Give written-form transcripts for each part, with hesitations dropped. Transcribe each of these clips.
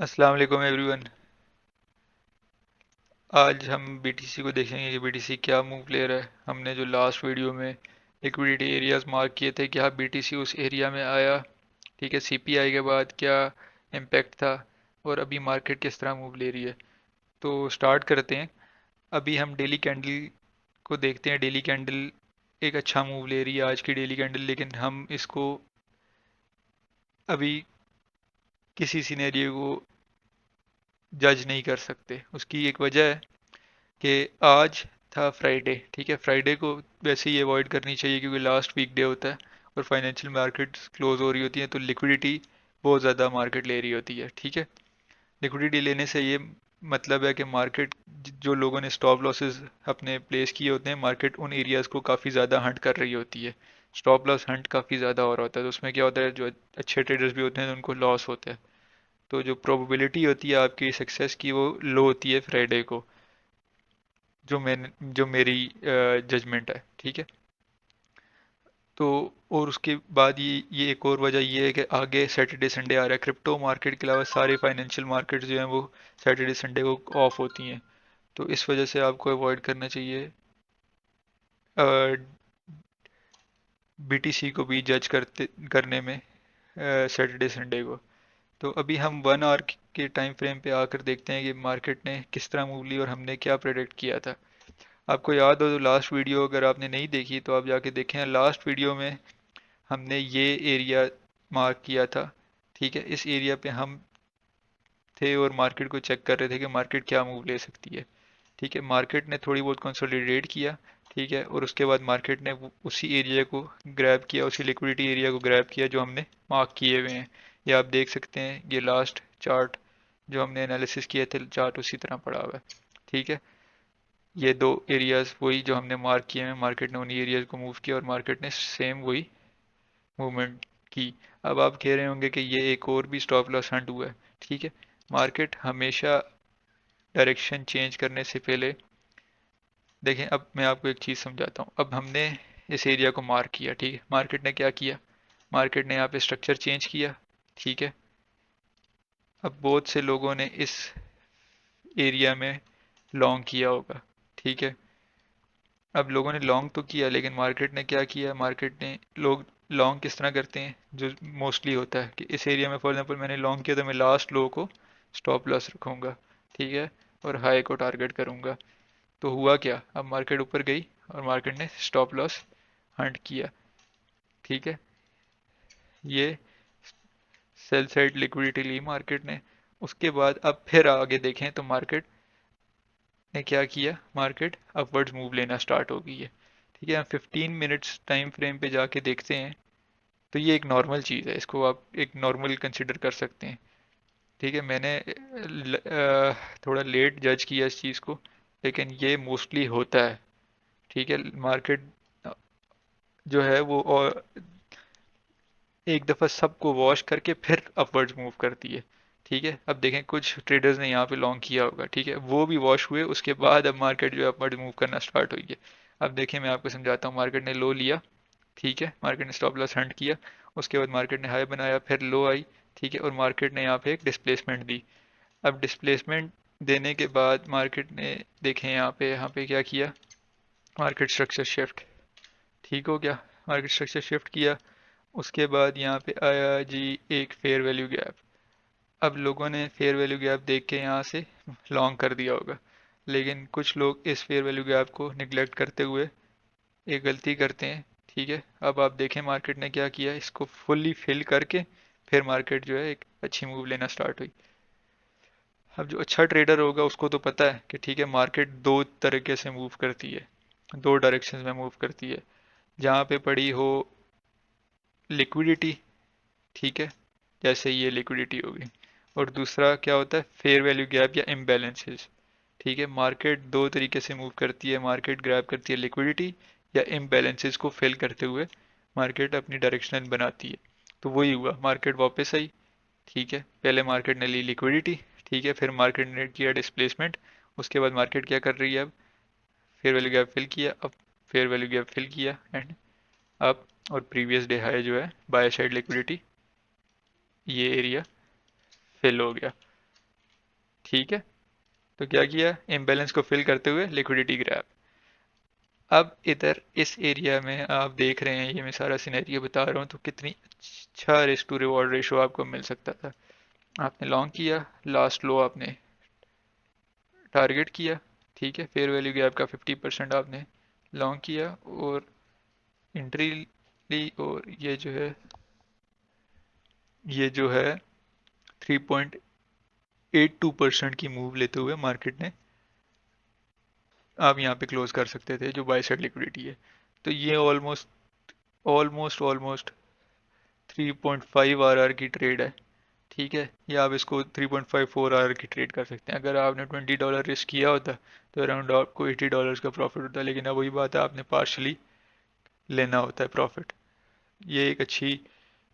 अस्सलाम वालेकुम एवरीवन। आज हम बीटीसी को देखेंगे कि बीटीसी क्या मूव ले रहा है। हमने जो लास्ट वीडियो में लिक्विडिटी एरियाज मार्क किए थे, क्या बीटीसी उस एरिया में आया। ठीक है, सीपीआई के बाद क्या इम्पैक्ट था और अभी मार्केट किस तरह मूव ले रही है। तो स्टार्ट करते हैं। अभी हम डेली कैंडल को देखते हैं। डेली कैंडल एक अच्छा मूव ले रही है आज की डेली कैंडल, लेकिन हम इसको अभी किसी सिनेरियो को जज नहीं कर सकते। उसकी एक वजह है कि आज था फ्राइडे। ठीक है, फ्राइडे को वैसे ही अवॉइड करनी चाहिए क्योंकि लास्ट वीक डे होता है और फाइनेंशियल मार्केट्स क्लोज हो रही होती हैं, तो लिक्विडिटी बहुत ज़्यादा मार्केट ले रही होती है। ठीक है, लिक्विडिटी लेने से ये मतलब है कि मार्केट, जो लोगों ने स्टॉप लॉसेस अपने प्लेस किए होते हैं, मार्केट उन एरियाज़ को काफ़ी ज़्यादा हंट कर रही होती है। स्टॉप लॉस हंट काफ़ी ज़्यादा हो रहा होता है, तो उसमें क्या होता है, जो अच्छे ट्रेडर्स भी होते हैं उनको लॉस होता है। तो जो प्रोबेबिलिटी होती है आपकी सक्सेस की वो लो होती है फ्राइडे को, जो मेरी जजमेंट है। ठीक है, तो और उसके बाद ये एक और वजह ये है कि आगे सैटरडे संडे आ रहा है। क्रिप्टो मार्केट के अलावा सारे फाइनेंशियल मार्केट जो हैं वो सैटरडे संडे को ऑफ होती हैं, तो इस वजह से आपको अवॉइड करना चाहिए बीटीसी को भी जज करने में सैटरडे संडे को। तो अभी हम 1 आवर के टाइम फ्रेम पे आकर देखते हैं कि मार्केट ने किस तरह मूव ली और हमने क्या प्रेडिक्ट किया था। आपको याद हो तो लास्ट वीडियो अगर आपने नहीं देखी तो आप जाके देखें। लास्ट वीडियो में हमने ये एरिया मार्क किया था। ठीक है, इस एरिया पे हम थे और मार्केट को चेक कर रहे थे कि मार्केट क्या मूव ले सकती है। ठीक है, मार्केट ने थोड़ी बहुत कंसोलिडेट किया। ठीक है, और उसके बाद मार्केट ने उसी एरिया को ग्रैब किया, उसी लिक्विडिटी एरिया को ग्रैब किया जो हमने मार्क किए हुए हैं। ये आप देख सकते हैं, ये लास्ट चार्ट जो हमने एनालिसिस किए थे, चार्ट उसी तरह पड़ा हुआ है। ठीक है, ये दो एरियाज वही जो हमने मार्क किए हैं, मार्केट ने उन्हीं एरियाज को मूव किया और मार्केट ने सेम वही मूवमेंट की। अब आप कह रहे होंगे कि ये एक और भी स्टॉप लॉस हंट हुआ है। ठीक है, मार्केट हमेशा डायरेक्शन चेंज करने से पहले देखें। अब मैं आपको एक चीज़ समझाता हूँ। अब हमने इस एरिया को मार्क किया। ठीक है, मार्केट ने क्या किया, मार्केट ने यहाँ पे स्ट्रक्चर चेंज किया। ठीक है, अब बहुत से लोगों ने इस एरिया में लॉन्ग किया होगा। ठीक है, अब लोगों ने लॉन्ग तो किया, लेकिन मार्केट ने क्या किया, मार्केट ने, लोग लॉन्ग किस तरह करते हैं, जो मोस्टली होता है कि इस एरिया में फॉर एग्जांपल मैंने लॉन्ग किया तो मैं लास्ट लो को स्टॉप लॉस रखूंगा। ठीक है, और हाई को टारगेट करूंगा। तो हुआ क्या, अब मार्केट ऊपर गई और मार्केट ने स्टॉप लॉस हंट किया। ठीक है, ये सेल साइड लिक्विडिटी ली मार्केट ने। उसके बाद अब फिर आगे देखें तो मार्केट ने क्या किया, मार्केट अपवर्ड्स मूव लेना स्टार्ट हो गई है। ठीक है, हम 15 मिनट्स टाइम फ्रेम पे जाके देखते हैं तो ये एक नॉर्मल चीज़ है, इसको आप एक नॉर्मल कंसिडर कर सकते हैं। ठीक है, मैंने थोड़ा लेट जज किया इस चीज़ को, लेकिन ये मोस्टली होता है। ठीक है, मार्केट जो है वो और एक दफ़ा सबको वॉश करके फिर अपवर्ड्स मूव करती है। ठीक है, अब देखें कुछ ट्रेडर्स ने यहाँ पे लॉन्ग किया होगा। ठीक है, वो भी वॉश हुए, उसके बाद अब मार्केट जो है अपवर्ड मूव करना स्टार्ट हुई है। अब देखें, मैं आपको समझाता हूँ। मार्केट ने लो लिया। ठीक है, मार्केट ने स्टॉप लॉस हंट किया। उसके बाद मार्केट ने हाई बनाया, फिर लो आई। ठीक है, और मार्केट ने यहाँ पे एक डिस्प्लेसमेंट दी। अब डिस्प्लेसमेंट देने के बाद मार्केट ने, देखें यहाँ पे क्या किया, मार्केट स्ट्रक्चर शिफ्ट। ठीक हो गया, मार्केट स्ट्रक्चर शिफ्ट किया। उसके बाद यहाँ पे आया जी एक फेयर वैल्यू गैप। अब लोगों ने फेयर वैल्यू गैप देख के यहाँ से लॉन्ग कर दिया होगा, लेकिन कुछ लोग इस फेयर वैल्यू गैप को निगलेक्ट करते हुए एक गलती करते हैं। ठीक है, अब आप देखें मार्केट ने क्या किया, इसको फुल्ली फिल करके फिर मार्केट जो है एक अच्छी मूव लेना स्टार्ट हुई। अब जो अच्छा ट्रेडर होगा उसको तो पता है कि ठीक है, मार्केट दो तरीके से मूव करती है, दो डायरेक्शन में मूव करती है। जहाँ पे पड़ी हो लिक्विडिटी, ठीक है, जैसे ये लिक्विडिटी होगी, और दूसरा क्या होता है, फेयर वैल्यू गैप या इम्बैलेंसेस। ठीक है, मार्केट दो तरीके से मूव करती है। मार्केट ग्रैब करती है लिक्विडिटी या इम्बैलेंसेस को फिल करते हुए मार्केट अपनी डायरेक्शन बनाती है। तो वही हुआ, मार्केट वापस आई। ठीक है, पहले मार्केट ने ली लिक्विडिटी। ठीक है, फिर मार्केट ने किया डिस्प्लेसमेंट। उसके बाद मार्केट क्या कर रही है, अब फेयर वैल्यू गैप फिल किया, अब फेयर वैल्यू गैप फिल किया एंड अब, और प्रीवियस डे हाई जो है बाय साइड लिक्विडिटी, ये एरिया फिल हो गया। ठीक है। तो क्या किया, इम्बैलेंस को फिल करते हुए लिक्विडिटी ग्रैब। अब इधर इस एरिया में आप देख रहे हैं, ये मैं सारा सिनेरियो बता रहा हूँ, तो कितनी अच्छा रिस्क टू रिवॉर्ड रेशो आपको मिल सकता था। आपने लॉन्ग किया, लास्ट लो आपने टारगेट किया, ठीक है, फेयर वैल्यू गैप का 50% आपने लॉन्ग किया और एंट्री ली, और ये जो है 3.82% की मूव लेते हुए मार्केट ने आप यहाँ पे क्लोज कर सकते थे, जो बाय साइड लिक्विडिटी है। तो ये ऑलमोस्ट ऑलमोस्ट ऑलमोस्ट 3.5 आर की ट्रेड है, ठीक है। या आप इसको 3.54 आर की ट्रेड कर सकते हैं। अगर आपने $20 रिस्क किया होता तो अराउंड आपको $80 का प्रॉफिट होता, लेकिन अब वही बात है, आपने पार्शली लेना होता है प्रॉफिट। ये एक अच्छी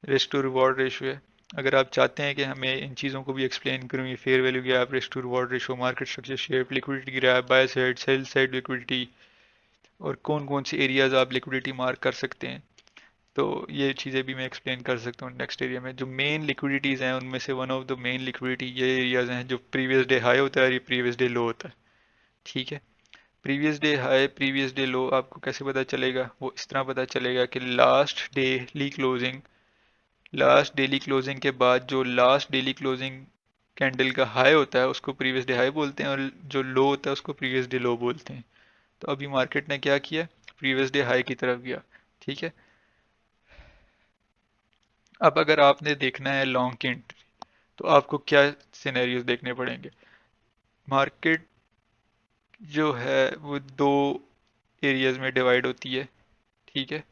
रिस्क टू रिवॉर्ड रेशियो है। अगर आप चाहते हैं कि हमें इन चीज़ों को भी एक्सप्लेन करूँ, ये fair value gap, risk to reward ratio, market structure shape, liquidity gap, buy side sell side liquidity, और कौन कौन से एरियाज आप लिक्विडिटी मार्क कर सकते हैं, तो ये चीज़ें भी मैं एक्सप्लेन कर सकता हूँ नेक्स्ट एरिया में। जो मेन लिक्विडिटीज़ हैं उनमें से one of the main liquidity ये एरियाज हैं जो प्रीवियस डे हाई होता है और ये प्रीवियस डे लो होता है, ठीक है। Previous day high previous day लो आपको कैसे पता चलेगा, वो इस तरह पता चलेगा कि लास्ट डेली क्लोजिंग के बाद जो लास्ट डेली क्लोजिंग कैंडल का हाई होता है उसको प्रीवियस डे हाई बोलते हैं, और जो लो होता है उसको प्रीवियस डे लो बोलते हैं। तो अभी मार्केट ने क्या किया, प्रीवियस डे हाई की तरफ गया, ठीक है। अब अगर आपने देखना है लॉन्ग की एंट्री, तो आपको क्या सिनेरियोज देखने पड़ेंगे। मार्केट जो है वो दो एरियाज में डिवाइड होती है, ठीक है,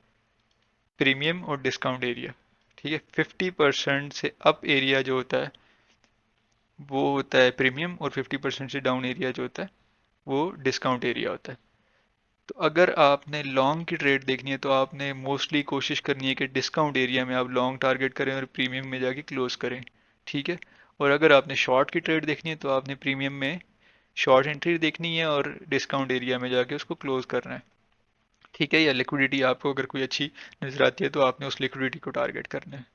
प्रीमियम और डिस्काउंट एरिया, ठीक है। 50% से अप एरिया जो होता है वो होता है प्रीमियम, और 50% से डाउन एरिया जो होता है वो डिस्काउंट एरिया होता है। तो अगर आपने लॉन्ग की ट्रेड देखनी है तो आपने मोस्टली कोशिश करनी है कि डिस्काउंट एरिया में आप लॉन्ग टारगेट करें और प्रीमियम में जाके क्लोज करें, ठीक है। और अगर आपने शॉर्ट की ट्रेड देखनी है तो आपने प्रीमियम में शॉर्ट एंट्री देखनी है और डिस्काउंट एरिया में जाके उसको क्लोज करना है, ठीक है। या लिक्विडिटी आपको अगर कोई अच्छी नजर आती है तो आपने उस लिक्विडिटी को टारगेट करना है,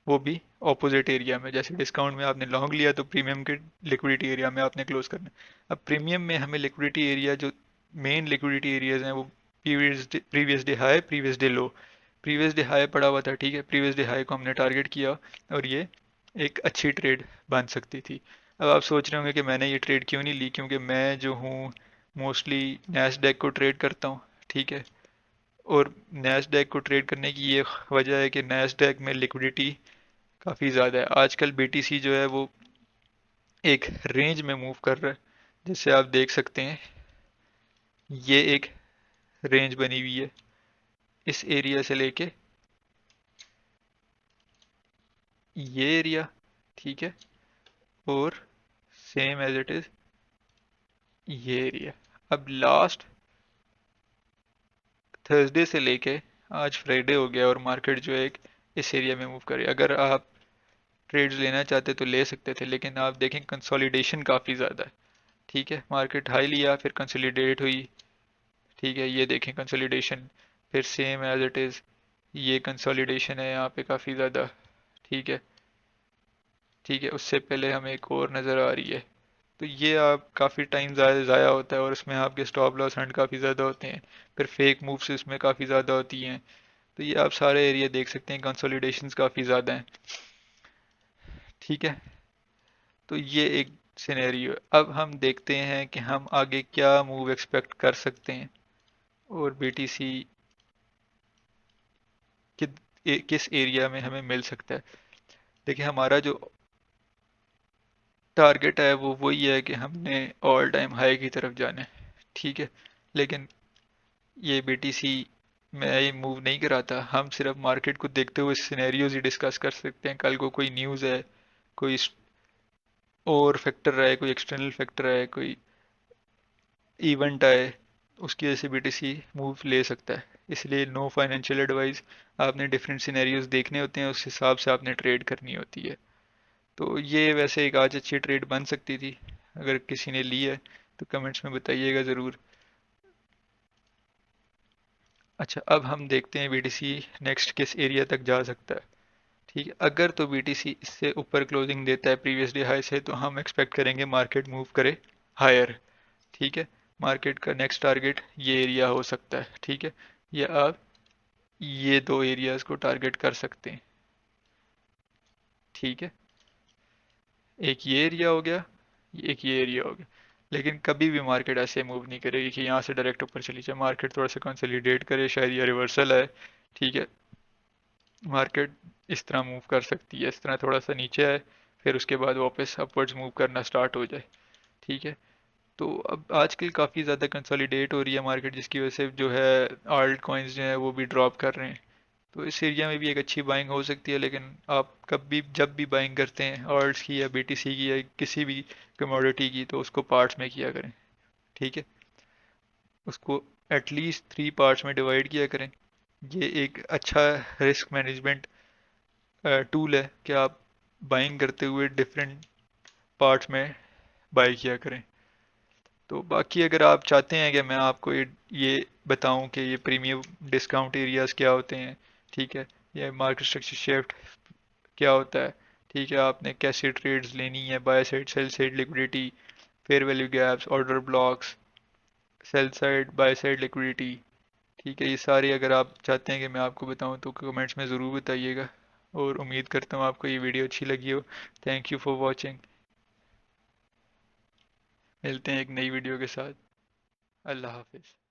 वो भी ऑपोजिट एरिया में। जैसे डिस्काउंट में आपने लॉन्ग लिया तो प्रीमियम के लिक्विडिटी एरिया में आपने क्लोज करना है। अब प्रीमियम में हमें लिक्विडिटी एरिया जो मेन लिक्विडिटी एरियाज हैं वो previous day high previous day लो, प्रीवियस डे हाई पड़ा हुआ था, ठीक है, प्रीवियस डे हाई को हमने टारगेट किया और ये एक अच्छी ट्रेड बन सकती थी। अब आप सोच रहे होंगे कि मैंने ये ट्रेड क्यों नहीं ली, क्योंकि मैं जो हूँ मोस्टली नैस्डैक को ट्रेड करता हूँ, ठीक है। और नैस्डैक को ट्रेड करने की ये वजह है कि नैस्डैक में लिक्विडिटी काफ़ी ज़्यादा है। आजकल बीटीसी जो है वो एक रेंज में मूव कर रहा है, जैसे आप देख सकते हैं ये एक रेंज बनी हुई है इस एरिया से लेके ये एरिया, ठीक है, और सेम एज इट इज़ ये एरिया। अब लास्ट थर्सडे से लेके आज फ्राइडे हो गया और मार्केट जो है एक इस एरिया में मूव कर रही है। अगर आप ट्रेड्स लेना चाहते तो ले सकते थे, लेकिन आप देखें कंसोलिडेशन काफ़ी ज़्यादा है, ठीक है। मार्केट हाई लिया फिर कंसोलिडेट हुई, ठीक है, ये देखें कंसोलिडेशन, फिर सेम एज इट इज़ ये कंसोलिडेशन है यहाँ पे काफ़ी ज़्यादा, ठीक है, ठीक है। उससे पहले हमें एक और नज़र आ रही है। तो ये आप काफ़ी टाइम ज़ाया होता है और इसमें आपके स्टॉप लॉस हंड काफ़ी ज़्यादा होते हैं, फिर फेक मूव्स इसमें काफ़ी ज़्यादा होती हैं। तो ये आप सारे एरिया देख सकते हैं, कंसोलिडेशंस काफ़ी ज़्यादा हैं, ठीक है। तो ये एक सिनेरियो है। अब हम देखते हैं कि हम आगे क्या मूव एक्सपेक्ट कर सकते हैं और बीटीसी किस एरिया में हमें मिल सकता है। देखिए हमारा जो टारगेट है वो वही है कि हमने ऑल टाइम हाई की तरफ जाना है, ठीक है। लेकिन ये बीटीसी में ये मूव नहीं कराता, हम सिर्फ मार्केट को देखते हुए सिनेरियोज ही डिस्कस कर सकते हैं। कल को कोई न्यूज़ है, कोई और फैक्टर है, कोई एक्सटर्नल फैक्टर है, कोई इवेंट आए, उसकी वजह से बीटीसी मूव ले सकता है। इसलिए नो फाइनेंशियल एडवाइस, आपने डिफरेंट सिनेरियोज देखने होते हैं, उस हिसाब से आपने ट्रेड करनी होती है। तो ये वैसे एक आज अच्छी ट्रेड बन सकती थी, अगर किसी ने ली है तो कमेंट्स में बताइएगा ज़रूर। अच्छा, अब हम देखते हैं बीटीसी नेक्स्ट किस एरिया तक जा सकता है, ठीक है, अगर तो बीटीसी इससे ऊपर क्लोजिंग देता है प्रीवियस डे हाई से, तो हम एक्सपेक्ट करेंगे मार्केट मूव करे हायर। ठीक है, मार्केट का नेक्स्ट टारगेट ये एरिया हो सकता है। ठीक है, या आप ये दो एरियाज को टारगेट कर सकते हैं। ठीक है, एक ये एरिया हो गया, एक ये एरिया हो गया। लेकिन कभी भी मार्केट ऐसे मूव नहीं करेगी कि यहाँ से डायरेक्ट ऊपर चली जाए। मार्केट थोड़ा सा कंसोलिडेट करे, शायद ये रिवर्सल है। ठीक है, मार्केट इस तरह मूव कर सकती है, इस तरह थोड़ा सा नीचे आए, फिर उसके बाद वापस अपवर्ड्स मूव करना स्टार्ट हो जाए। ठीक है, तो अब आजकल काफ़ी ज़्यादा कंसोलिडेट हो रही है मार्केट, जिसकी वजह से जो है आल्ट कॉइन्स जो है वो भी ड्रॉप कर रहे हैं। तो इस एरिया में भी एक अच्छी बाइंग हो सकती है, लेकिन आप कभी जब भी बाइंग करते हैं ऑल्ट्स की या बीटीसी की या किसी भी कमोडिटी की, तो उसको पार्ट्स में किया करें। ठीक है, उसको एटलीस्ट 3 पार्ट्स में डिवाइड किया करें। ये एक अच्छा रिस्क मैनेजमेंट टूल है कि आप बाइंग करते हुए डिफरेंट पार्ट्स में बाई किया करें। तो बाकी अगर आप चाहते हैं कि मैं आपको ये बताऊं कि ये प्रीमियम डिस्काउंट एरियाज क्या होते हैं, ठीक है, ये मार्केट स्ट्रक्चर शिफ्ट क्या होता है, ठीक है, आपने कैसे ट्रेड्स लेनी है, bye side sell side liquidity, fair value gaps, order blocks, sell side by side liquidity, ठीक है, ये सारे अगर आप चाहते हैं कि मैं आपको बताऊं तो कमेंट्स में ज़रूर बताइएगा। और उम्मीद करता हूँ आपको ये वीडियो अच्छी लगी हो। Thank you for watching. मिलते हैं एक नई वीडियो के साथ। अल्लाह हाफिज़।